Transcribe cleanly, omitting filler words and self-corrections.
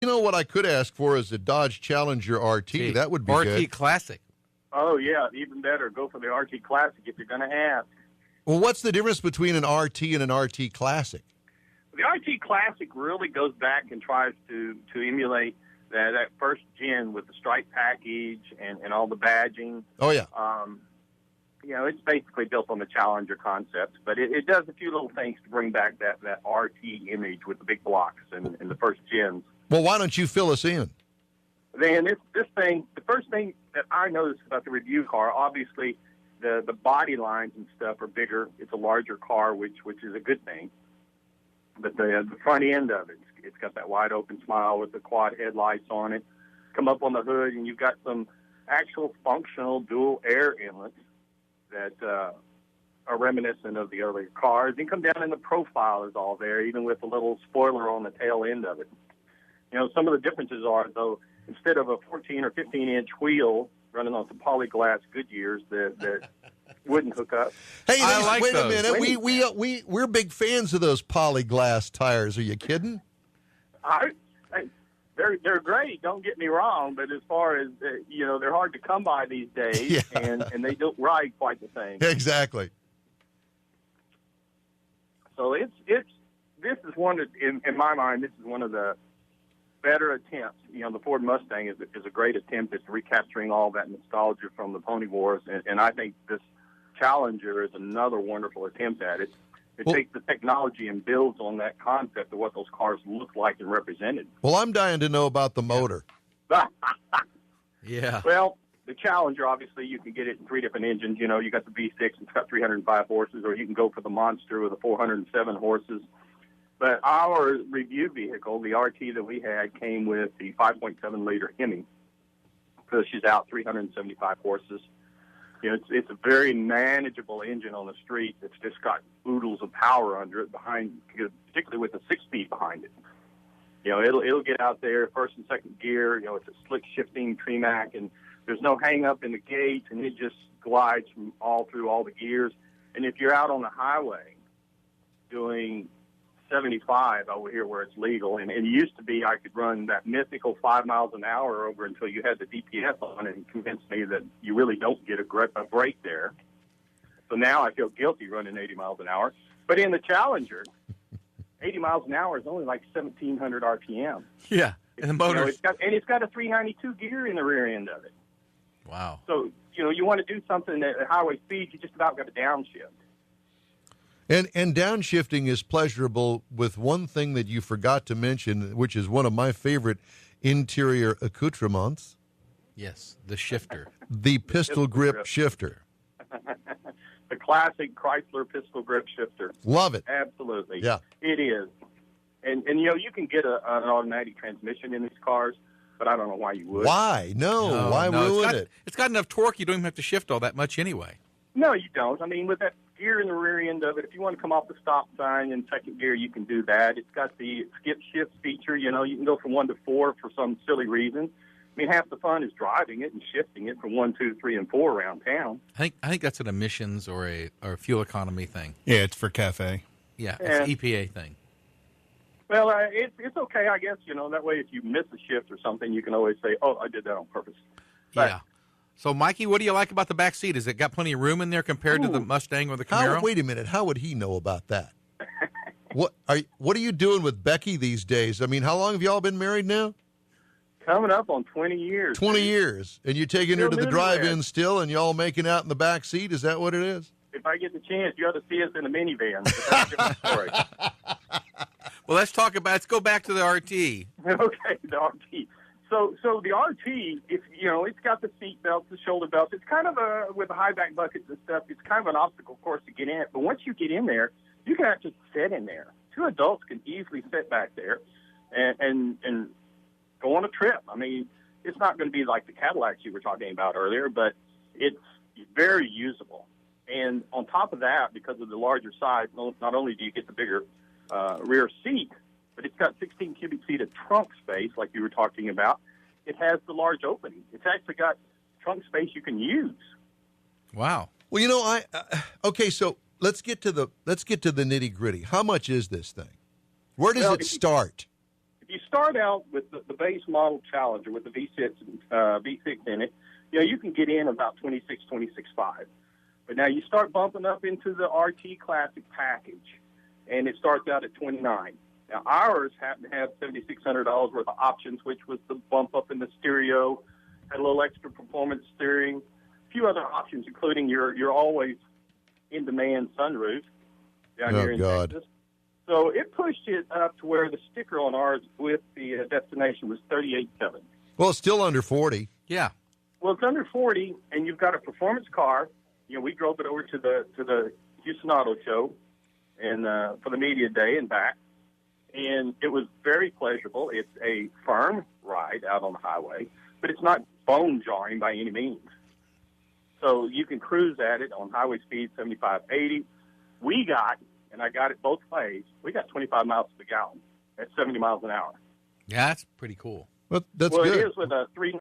You know what I could ask for is a Dodge Challenger RT. That would be RT good. Classic. Oh, yeah, even better. Go for the RT Classic if you're going to ask. Well, what's the difference between an RT and an RT Classic? The RT Classic really goes back and tries to emulate that first gen with the stripe package and all the badging. Oh, yeah. It's basically built on the Challenger concept, but it does a few little things to bring back that RT image with the big blocks and the first gens. Well, why don't you fill us in? Then this thing, the first thing that I noticed about the review car, obviously the body lines and stuff are bigger. It's a larger car, which is a good thing. But the front end of it, it's got that wide open smile with the quad headlights on it. Come up on the hood, and you've got some actual functional dual air inlets that are reminiscent of the earlier cars. And come down, and the profile is all there, even with a little spoiler on the tail end of it. Some of the differences are, though, instead of a 14 or 15-inch wheel running on some polyglass Goodyears that wouldn't hook up. Hey, I like wait those. a minute. We're big fans of those polyglass tires. Are you kidding? They're great. Don't get me wrong, but as far as they're hard to come by these days, Yeah. and they don't ride quite the same. Exactly. So this is one of, in my mind, this is one of the better attempts. The Ford Mustang is a great attempt at recapturing all that nostalgia from the Pony Wars, and I think this Challenger is another wonderful attempt at it. It takes the technology and builds on that concept of what those cars look like and represented. Well, I'm dying to know about the motor. Yeah. Well, the Challenger, obviously, you can get it in three different engines. You got the V6, it's got 305 horses, or you can go for the Monster with the 407 horses. But our review vehicle, the RT that we had, came with the 5.7-liter Hemi. Pushes out 375 horses. It's a very manageable engine on the street. It's just got oodles of power under it behind, particularly with the 6-speed behind it. It'll get out there first and second gear. It's a slick shifting Tremac, and there's no hang up in the gates, and it just glides through all the gears. And if you're out on the highway doing 75 over here where it's legal, and it used to be I could run that mythical 5 miles an hour over until you had the DPS on it and convinced me that you really don't get a break there. So now I feel guilty running 80 miles an hour. But in the Challenger, 80 miles an hour is only like 1,700 RPM. Yeah, and the motor. It's got a 392 gear in the rear end of it. Wow. So, you want to do something at highway speed, you just about got to downshift. And downshifting is pleasurable with one thing that you forgot to mention, which is one of my favorite interior accoutrements. Yes, the shifter. The pistol grip shifter. The classic Chrysler pistol grip shifter. Love it. Absolutely. Yeah. It is. And you can get an automatic transmission in these cars, but I don't know why you would. Why? No, why ruin it? It's got enough torque, you don't even have to shift all that much anyway. No, you don't. I mean, with that gear in the rear end of it, if you want to come off the stop sign in second gear, you can do that. It's got the skip shift feature. You can go from 1 to 4 for some silly reason. I mean, half the fun is driving it and shifting it from 1, 2, 3, and 4 around town. I think that's an emissions or a fuel economy thing. Yeah, it's for cafe. Yeah, it's an EPA thing. Well, it's okay, I guess. That way if you miss a shift or something, you can always say, oh, I did that on purpose. But, yeah. So, Mikey, what do you like about the back seat? Has it got plenty of room in there compared to the Mustang or the Camaro? Wait a minute. How would he know about that? What are you doing with Becky these days? I mean, how long have y'all been married now? Coming up on 20 years. 20 years. And you're taking her to the drive-in still, and y'all making out in the back seat? Is that what it is? If I get the chance, you ought to see us in a minivan. But that's a different story. Well, let's go back to the RT. Okay, the RT. So the RT, it's got the seat belts, the shoulder belts. It's kind of with the high back buckets and stuff, it's kind of an obstacle course to get in. But once you get in there, you can actually sit in there. 2 adults can easily sit back there and go on a trip. I mean, it's not going to be like the Cadillacs you were talking about earlier, but it's very usable. And on top of that, because of the larger size, not only do you get the bigger rear seat, but it's got 16 cubic feet of trunk space, like you were talking about. It has the large opening. It's actually got trunk space you can use. Wow. Well, okay, so let's get to the nitty gritty. How much is this thing? Where does it start? If you start out with the base model Challenger with the V6 in it. You can get in about 26.5. But now you start bumping up into the RT Classic package, and it starts out at 29. Now ours happen to have $7,600 worth of options, which was the bump up in the stereo, had a little extra performance steering, a few other options, including your always in demand sunroof down here in Texas. So it pushed it up to where the sticker on ours with the destination was $38,700. Well, it's still under 40. Yeah. Well, it's under 40, and you've got a performance car. We drove it over to the Houston Auto Show and for the media day and back, and it was very pleasurable. It's a firm ride out on the highway, but it's not bone jarring by any means. So you can cruise at it on highway speed 75, 80. We got, and I got it both ways, we got 25 miles to the gallon at 70 miles an hour. Yeah, that's pretty cool. Well, that's well, good. It is with a 3